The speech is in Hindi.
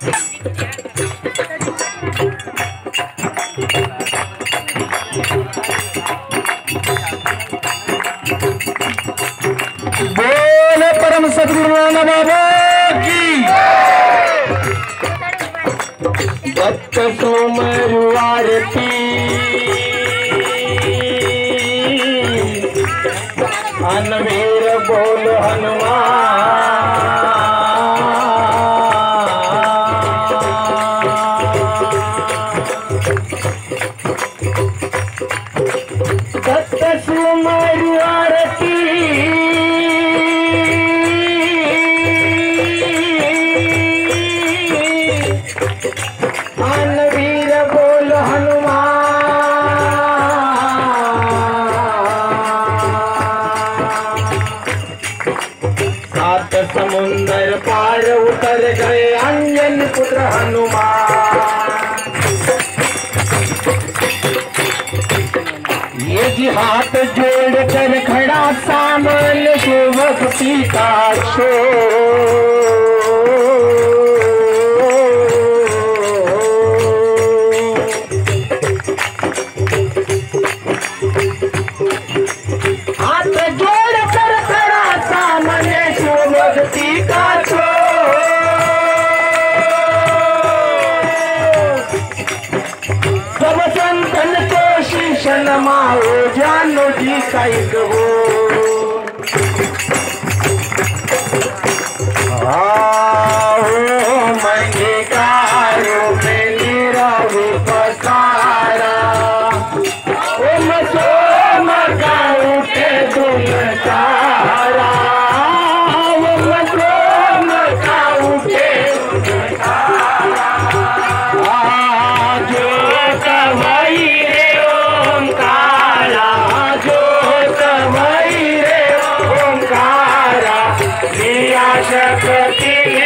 बोले परम सदगुरु नानक बाबा की। भक्त सोमरु आरती अनवीर बोल हनुमान। भक्त सोमरु आरती समुंदर पार उतर गए अंजन पुत्र हनुमान। ये जी हाथ जोड़ कर खड़ा सामने भक्ति का छो। माओ जानो जी का एक हो मैंने कारो में नीरव पसारा ओ मसो मगाऊ के धुन तारा ओ मसो मगाऊ के धुन तारा जो कवाई शक्ति